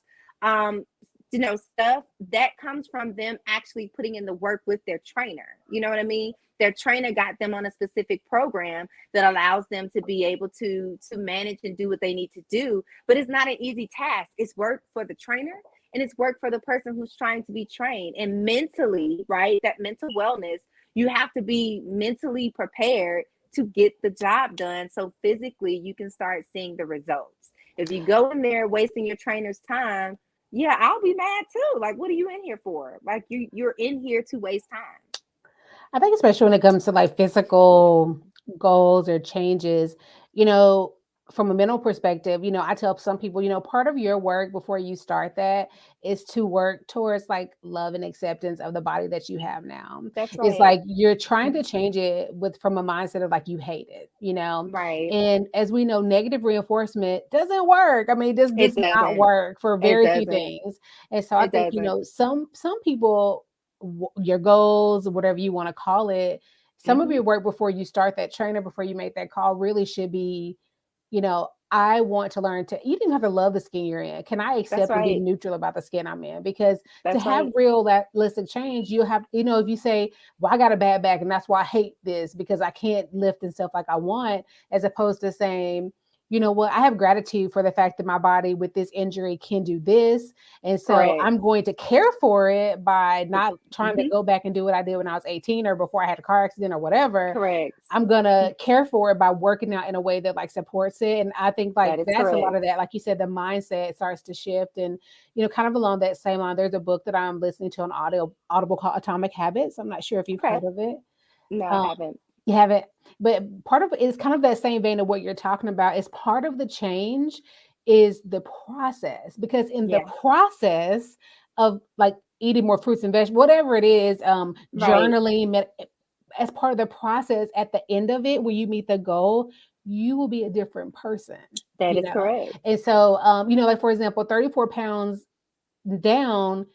stuff that comes from them actually putting in the work with their trainer. You know what I mean? Their trainer got them on a specific program that allows them to be able to manage and do what they need to do. But it's not an easy task. It's work for the trainer, and it's work for the person who's trying to be trained. And mentally, right, that mental wellness, you have to be mentally prepared to get the job done, so physically you can start seeing the results. If you go in there wasting your trainer's time, yeah, I'll be mad too. Like, what are you in here for? Like, you're in here to waste time. I think especially when it comes to like physical goals or changes, you know, from a mental perspective, I tell some people, part of your work before you start that is to work towards like love and acceptance of the body that you have now. That's It's right. like you're trying to change it from a mindset of like you hate it. Right. And as we know, negative reinforcement doesn't work. I mean, this It does not doesn't. work for It very few doesn't. things. And so I It think, doesn't. some people your goals, whatever you want to call it, some of Mm-hmm. your work before you start that trainer, before you make that call, really should be, I want to learn to, you didn't have to love the skin you're in. Can I That's accept and be right. neutral about the skin I'm in? Because to That's have right. real that holistic change, you have, if you say, well, I got a bad back and that's why I hate this because I can't lift and stuff like I want, as opposed to saying, you know what, I have gratitude for the fact that my body with this injury can do this. And so Correct. I'm going to care for it by not trying to Mm-hmm. go back and do what I did when I was 18 or before I had a car accident or whatever. Correct. I'm gonna care for it by working out in a way that like supports it. And I think like That is that's a lot correct. of that. Like you said, the mindset starts to shift. And kind of along that same line, there's a book that I'm listening to on Audible called Atomic Habits. I'm not sure if you've Okay. heard of it. No, I Um, haven't. you haven't, but part of it is kind of that same vein of what you're talking about. Is part of the change is the process, because in the Yeah. process of like eating more fruits and vegetables, whatever it is, Right. journaling, as part of the process, at the end of it, when you meet the goal, you will be a different person, That you is know. correct. And so, like for example, 34 pounds down,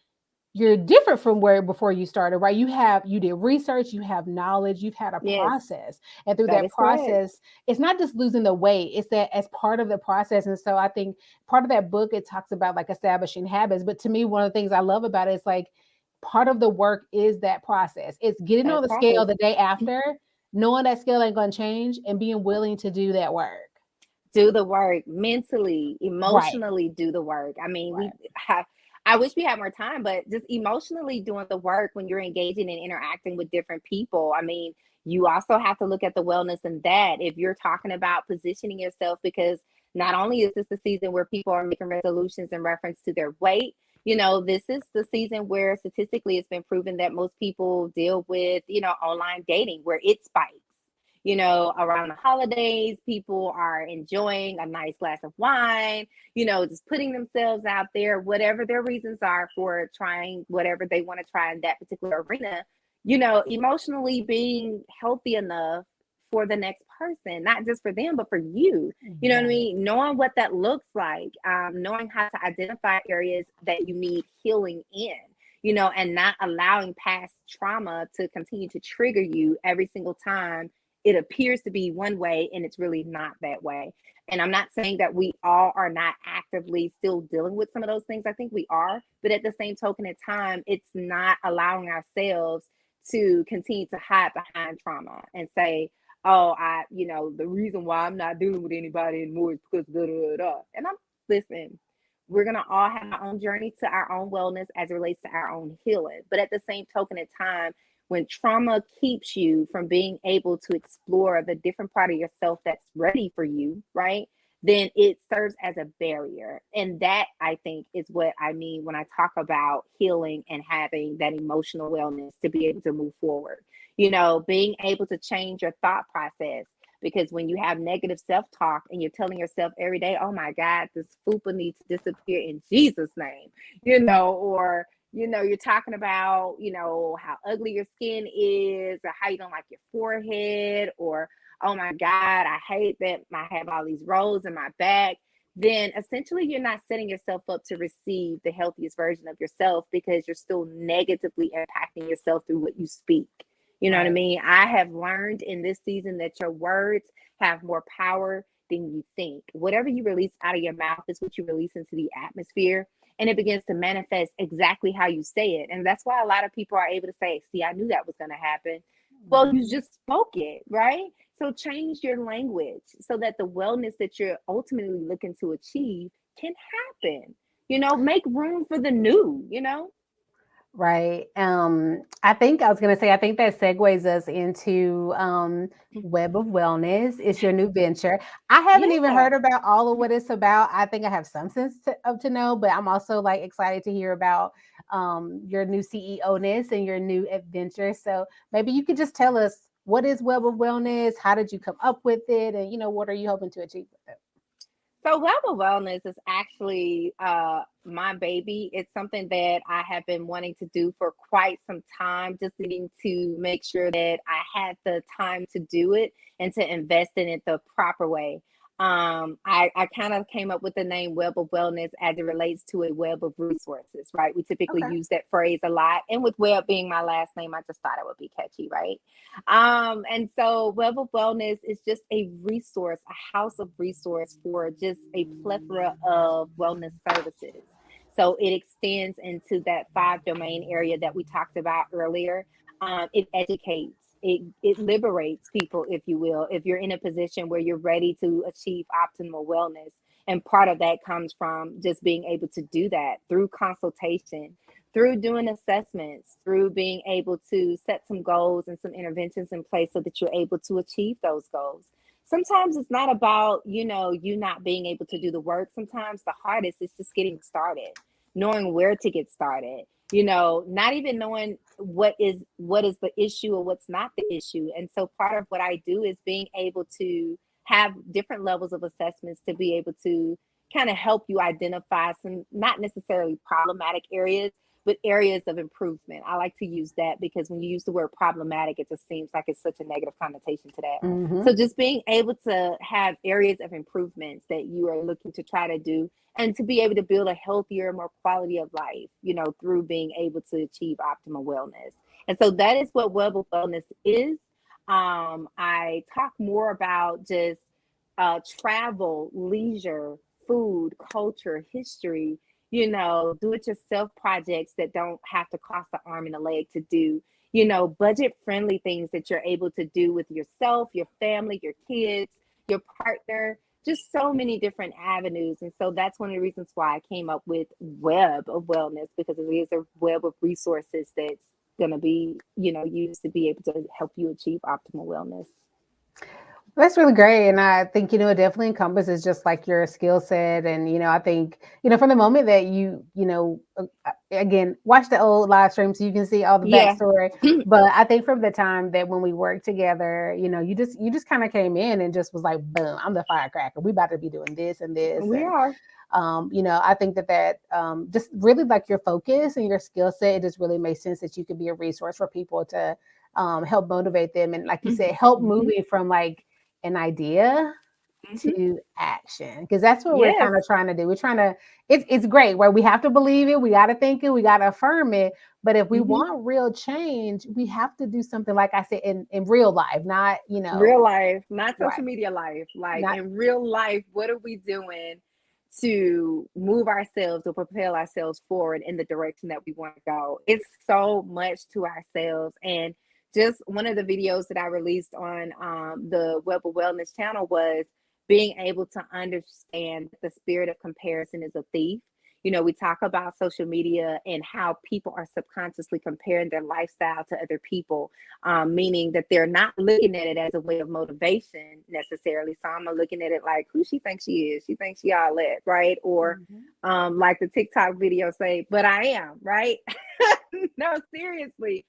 you're different from where before you started, right? You did research, you have knowledge, you've had a Yes, process. And through that that is correct. process, it's not just losing the weight, it's that as part of the process. And so I think part of that book, it talks about like establishing habits. But to me, one of the things I love about it is like part of the work is that process. It's getting on That the scale process. the day after, knowing that scale ain't gonna change and being willing to do that work. Do the work mentally, Right. emotionally. Do the work. I mean, Right. I wish we had more time, but just emotionally doing the work when you're engaging and interacting with different people. I mean, you also have to look at the wellness in that. If you're talking about positioning yourself, because not only is this the season where people are making resolutions in reference to their weight, this is the season where statistically it's been proven that most people deal with, online dating where it spikes. Around the holidays, people are enjoying a nice glass of wine, just putting themselves out there, whatever their reasons are for trying whatever they want to try in that particular arena, emotionally being healthy enough for the next person, not just for them, but for you. You know what I Right. mean? Knowing what that looks like, knowing how to identify areas that you need healing in. And not allowing past trauma to continue to trigger you every single time it appears to be one way and it's really not that way. And I'm not saying that we all are not actively still dealing with some of those things. I think we are, but at the same token in time, it's not allowing ourselves to continue to hide behind trauma and say, oh, the reason why I'm not dealing with anybody anymore is because da da da. And listen, we're gonna all have our own journey to our own wellness as it relates to our own healing. But at the same token in time, when trauma keeps you from being able to explore the different part of yourself that's ready for you, right? Then it serves as a barrier. And that, I think, is what I mean when I talk about healing and having that emotional wellness to be able to move forward. Being able to change your thought process. Because when you have negative self-talk and you're telling yourself every day, oh my God, this fupa needs to disappear in Jesus' name, or you're talking about, how ugly your skin is, or how you don't like your forehead, or, oh my God, I hate that I have all these rolls in my back. Then essentially you're not setting yourself up to receive the healthiest version of yourself because you're still negatively impacting yourself through what you speak. You know what I mean? I have learned in this season that your words have more power than you think. Whatever you release out of your mouth is what you release into the atmosphere, and it begins to manifest exactly how you say it. And that's why a lot of people are able to say, see, I knew that was going to happen. Well, you just spoke it, right? So change your language so that the wellness that you're ultimately looking to achieve can happen. Make room for the new. Right. I think I was going to say, I think that segues us into Web of Wellness. It's your new venture. I haven't even heard about all of what it's about. I think I have some sense to know, but I'm also like excited to hear about your new CEO-ness and your new adventure. So maybe you could just tell us, what is Web of Wellness? How did you come up with it? And, what are you hoping to achieve with it? So Web of Wellness is actually my baby. It's something that I have been wanting to do for quite some time, just needing to make sure that I had the time to do it and to invest in it the proper way. I kind of came up with the name Web of Wellness as it relates to a web of resources, right? We typically use that phrase a lot. And with Webb being my last name, I just thought it would be catchy, right? And so Web of Wellness is just a resource, a house of resource for just a plethora of wellness services. So it extends into that 5 domain area that we talked about earlier. It educates, it liberates people, if you will, if you're in a position where you're ready to achieve optimal wellness. And part of that comes from just being able to do that through consultation, through doing assessments, through being able to set some goals and some interventions in place so that you're able to achieve those goals. Sometimes it's not about, you not being able to do the work. Sometimes the hardest is just getting started, knowing where to get started, not even knowing what is the issue or what's not the issue. And so part of what I do is being able to have different levels of assessments to be able to kind of help you identify some not necessarily problematic areas, but areas of improvement. I like to use that because when you use the word problematic, it just seems like it's such a negative connotation to that. Mm-hmm. So just being able to have areas of improvements that you are looking to try to do and to be able to build a healthier, more quality of life, through being able to achieve optimal wellness. And so that is what Web of Wellness is. I talk more about just travel, leisure, food, culture, history, do it yourself projects that don't have to cost an arm and a leg to do, budget friendly things that you're able to do with yourself, your family, your kids, your partner, just so many different avenues. And so that's one of the reasons why I came up with Web of Wellness, because it is a web of resources that's going to be, used to be able to help you achieve optimal wellness. That's really great. And I think, it definitely encompasses just like your skill set. And, I think, from the moment that again, watch the old live stream so you can see all the backstory. But I think from the time that when we worked together, you just kind of came in and just was like, boom, I'm the firecracker. We about to be doing this and this. We are. I think that just really like your focus and your skill set, it just really makes sense that you could be a resource for people to help motivate them. And like you said, help moving from like an idea to action, because that's what we're Yes. kind of trying to do. We're trying to, it's great, where we have to believe it, we got to think it, we got to affirm it. But if we want real change, we have to do something, like I said, in real life, not, Real life, not social right, media life. Like not in real life, what are we doing to move ourselves or propel ourselves forward in the direction that we want to go? It's so much to ourselves. And just one of the videos that I released on the Webb of Wellness channel was being able to understand that the spirit of comparison is a thief. We talk about social media and how people are subconsciously comparing their lifestyle to other people, meaning that they're not looking at it as a way of motivation necessarily. So I'm looking at it like, who she thinks she is? She thinks she all that, right? Or like the TikTok video say, but I am, right? No, seriously.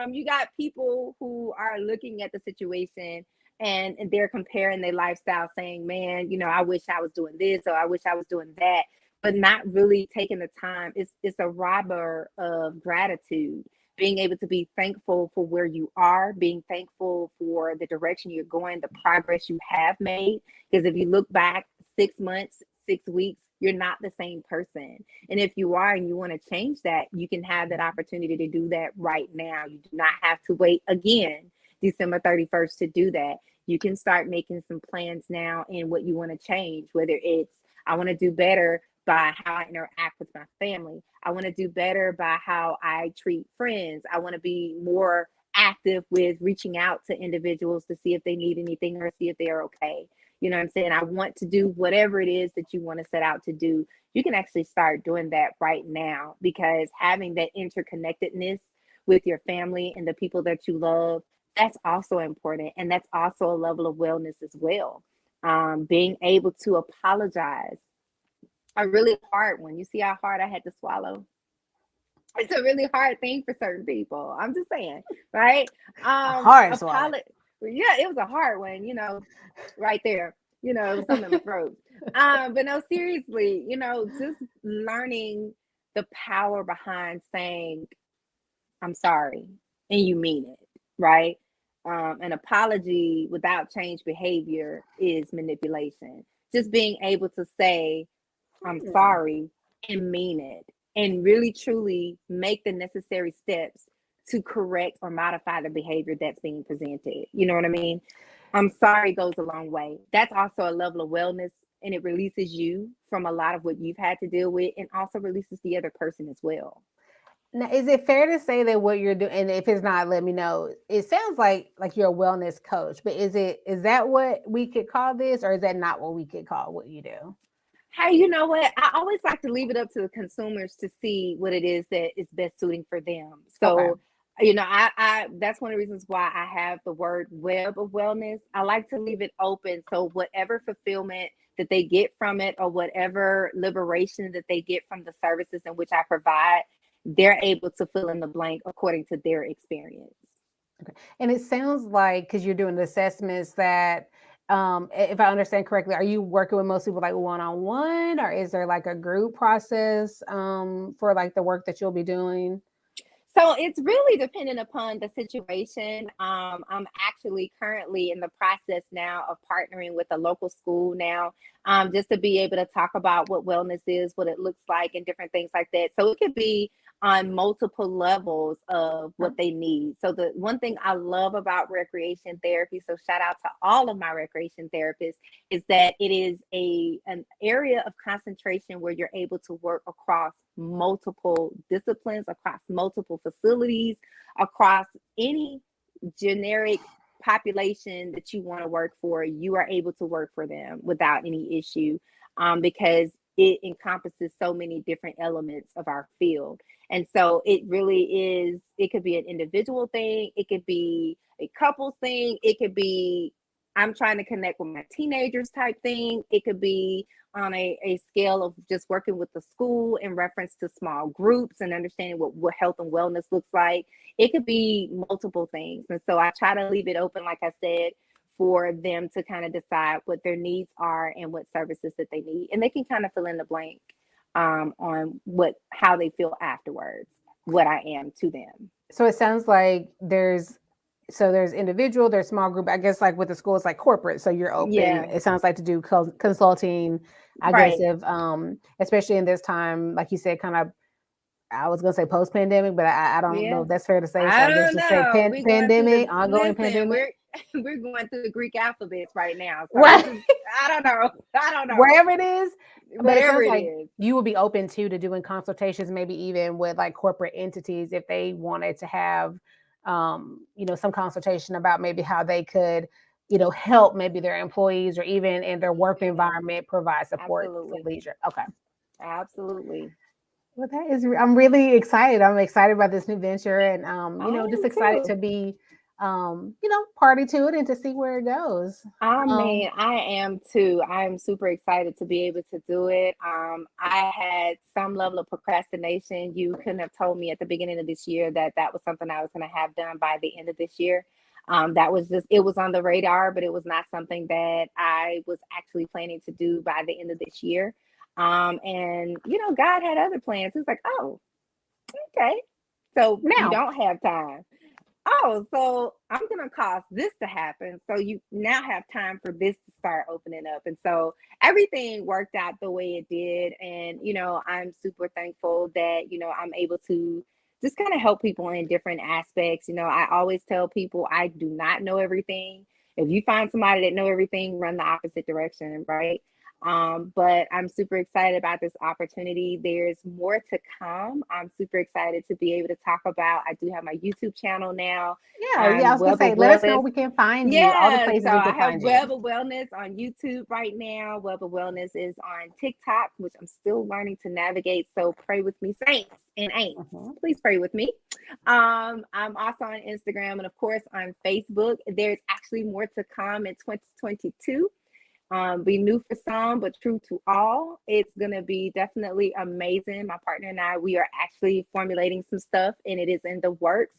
You got people who are looking at the situation and they're comparing their lifestyle, saying, man, I wish I was doing this, or I wish I was doing that, but not really taking the time. It's a robber of gratitude. Being able to be thankful for where you are, being thankful for the direction you're going, the progress you have made. Because if you look back 6 months, 6 weeks, you're not the same person. And if you are and you want to change that, you can have that opportunity to do that right now. You do not have to wait again December 31st to do that. You can start making some plans now in what you want to change, whether it's, I want to do better by how I interact with my family. I want to do better by how I treat friends. I want to be more active with reaching out to individuals to see if they need anything or see if they are okay. You know what I'm saying? I want to do whatever it is that you want to set out to do. You can actually start doing that right now, because having that interconnectedness with your family and the people that you love, that's also important. And that's also a level of wellness as well. Being able to apologize, a really hard one. You see how hard I had to swallow? It's a really hard thing for certain people. I'm just saying, right? a hard swallow. Apology. Yeah, it was a hard one, right there. It was something in my throat. But no, seriously, just learning the power behind saying, I'm sorry, and you mean it, right? An apology without change behavior is manipulation. Just being able to say, I'm sorry, and mean it, and really truly make the necessary steps to correct or modify the behavior that's being presented. You know what I mean? I'm sorry goes a long way. That's also a level of wellness, and it releases you from a lot of what you've had to deal with, and also releases the other person as well. Now, is it fair to say that what you're doing, and if it's not, let me know. It sounds like you're a wellness coach, but is that what we could call this, or is that not what we could call what you do? Hey, you know what? I always like to leave it up to the consumers to see what it is that is best suiting for them. Okay. So, I that's one of the reasons why I have the word web of wellness. I like to leave it open, so whatever fulfillment that they get from it, or whatever liberation that they get from the services in which I provide, they're able to fill in the blank according to their experience. Okay. And it sounds like, because you're doing the assessments, that if I understand correctly, are you working with most people like one-on-one, or is there like a group process for like the work that you'll be doing? So it's really dependent upon the situation. I'm actually currently in the process now of partnering with a local school now, just to be able to talk about what wellness is, what it looks like, and different things like that. So it could be on multiple levels of what they need. So the one thing I love about recreation therapy, so shout out to all of my recreation therapists, is that it is an area of concentration where you're able to work across multiple disciplines, across multiple facilities, across any generic population that you want to work for. You are able to work for them without any issue, because it encompasses so many different elements of our field. And so it really is, it could be an individual thing, it could be a couples thing, it could be, I'm trying to connect with my teenagers type thing, it could be on a scale of just working with the school in reference to small groups and understanding what health and wellness looks like. It could be multiple things. And so I try to leave it open, like I said, for them to kind of decide what their needs are and what services that they need. And they can kind of fill in the blank on how they feel afterwards, what I am to them. So it sounds like there's so there's individual, there's small group. I guess like with the school, it's like corporate. So you're open. Yeah, It sounds like to do consulting. I guess right. if especially in this time, like you said, kind of. I was gonna say post pandemic, but I don't know Yeah. if that's fair to say. So I I guess don't just say know. We're going through pandemic, the ongoing listen, pandemic. we're going through the Greek alphabets right now. So Right. it's just I don't know. I don't know. Wherever it is. But it Whatever sounds it like is. you would be open to doing consultations, maybe even with like corporate entities if they wanted to have some consultation about maybe how they could, help maybe their employees or even in their work Yeah, environment provide support for absolutely. leisure. Okay. Absolutely. Well, I'm really excited. I'm excited about this new venture and, I just am excited too. to be, party to it and to see where it goes. I Um, mean, I am too. I am super excited to be able to do it. I had some level of procrastination. You couldn't have told me at the beginning of this year that that was something I was going to have done by the end of this year. That was just, it was on the radar, but it was not something that I was actually planning to do by the end of this year. And, God had other plans. He was like, oh, okay. So you Now, don't have time. Oh, so I'm gonna cause this to happen. So you now have time for this to start opening up. And so everything worked out the way it did. And, I'm super thankful that, I'm able to just kind of help people in different aspects. I always tell people I do not know everything. If you find somebody that know everything, run the opposite direction, right? But I'm super excited about this opportunity. There's more to come. I'm super excited to be able to talk about. I do have my YouTube channel now. yeah, I I'm was gonna Web say, of let us know Wellness. where we can find you, all the Yeah, so places we I can have find you. Web of Wellness on YouTube right now. Web of Wellness is on TikTok, which I'm still learning to navigate. So pray with me, saints and ain'ts. Mhm. Please pray with me. I'm also on Instagram and of course on Facebook. There's actually more to come in 2022. Be new for some, but true to all. It's going to be definitely amazing. My partner and I, we are actually formulating some stuff and it is in the works.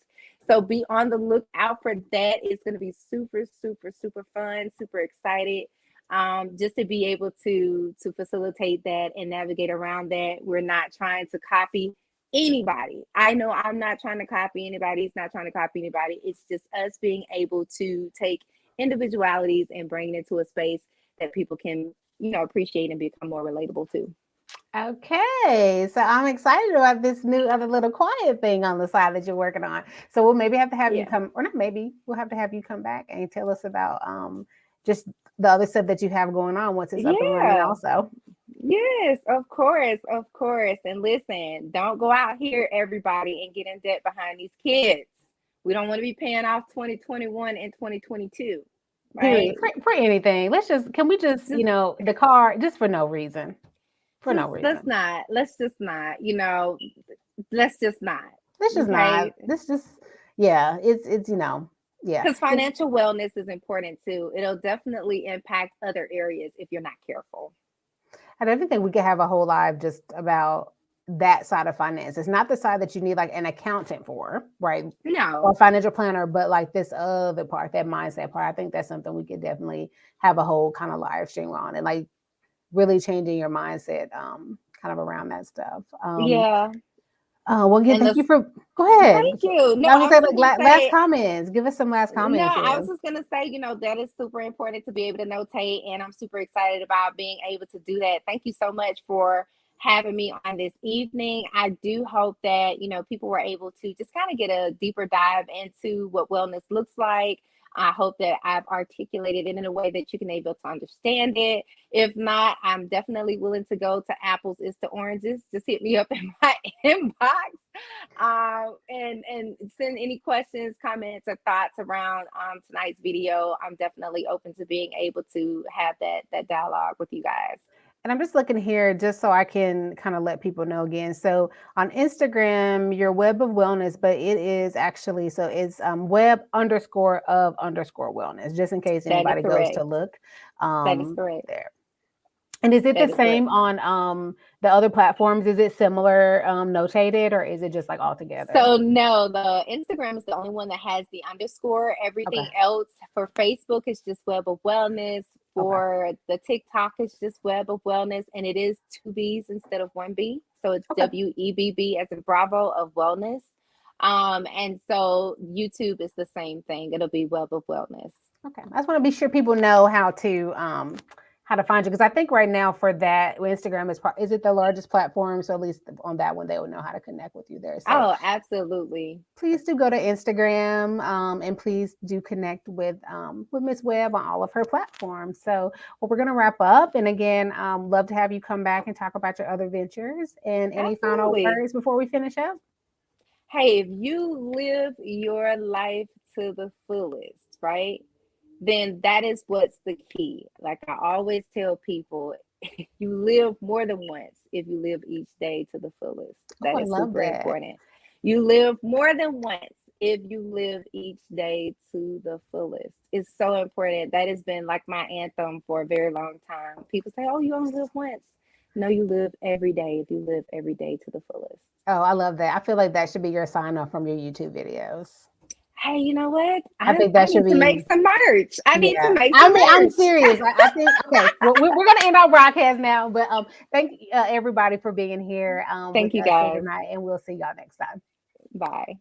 So be on the lookout for that. It's going to be super, super, super fun, super excited. Just to be able to facilitate that and navigate around that. We're not trying to copy anybody. I know I'm not trying to copy anybody. It's not trying to copy anybody. It's just us being able to take individualities and bring it into a space that people can, appreciate and become more relatable to. Okay, so I'm excited about this new other little quiet thing on the side that you're working on. So we'll maybe have to have you Yeah. come, or not maybe, we'll have to have you come back and tell us about just the other stuff that you have going on once it's up and running Yeah. also. Yes, of course, of course. And listen, don't go out here, everybody, and get in debt behind these kids. We don't want to be paying off 2021 and 2022, right? Period. For anything. Can we just, Just the car, just for no reason. For no just reason. let's just not, let's just not. Let's just not. Okay. Let's just, yeah, it's, yeah. Because financial wellness is important too. It'll definitely impact other areas if you're not careful. I don't think we could have a whole live just about that side of finance. It's not the side that you need like an accountant for, right? Or No, financial planner, but like this other part, that mindset part. I think that's something we could definitely have a whole kind of live stream on and like really changing your mindset kind of around that stuff. yeah. Well, again, And thank you this, for, go ahead. thank you. No, I was I gonna say was just like gonna last say, comments. Give us some last no, comments I here. was just gonna say, that is super important to be able to notate, and I'm super excited about being able to do that. Thank you so much for having me on this evening. I do hope that people were able to just kind of get a deeper dive into what wellness looks like. I hope that I've articulated it in a way that you can able to understand it. If not, I'm definitely willing to go to apples is to oranges. Just hit me up in my inbox, and send any questions, comments, or thoughts around tonight's video. I'm definitely open to being able to have that dialogue with you guys. And I'm just looking here just so I can kind of let people know again. So on Instagram, your Web of Wellness, but it is actually so it's web _of _wellness, just in case That is anybody goes to correct. look That is correct. there. And is it the That is correct. same on the other platforms? Is it similar notated or is it just like all together? So no, the Instagram is the only one that has the underscore. Okay. Everything else for Facebook is just Web of Wellness. Okay. For the TikTok, it's just Web of Wellness, and it is two B's instead of one B. So it's Okay. WEBB as in Bravo of Wellness. And so YouTube is the same thing. It'll be Web of Wellness. Okay. I just want to be sure people know how to find you, because I think right now for that, Instagram is it the largest platform? So at least on that one, they will know how to connect with you there. So Oh, absolutely. please do go to Instagram, and please do connect with Miss Webb on all of her platforms. So, well, we're going to wrap up, and again, love to have you come back and talk about your other ventures. And any final Absolutely. words before we finish up? Hey, if you live your life to the fullest, right? Then that is what's the key. Like I always tell people, you live more than once if you live each day to the fullest. Oh, That I is love super that. important. You live more than once if you live each day to the fullest. It's so important. That has been like my anthem for a very long time. People say, oh, you only live once. No, you live every day if you live every day to the fullest. Oh, I love that. I feel like that should be your sign off from your YouTube videos. Hey, you know what? I think I that should need to make be, some merch. I need to yeah. make I some mean, I'm merch. serious. I think, okay, well, we're going to end our broadcast now, but thank everybody for being here Thank with you us here guys. tonight, and we'll see y'all next time. Bye.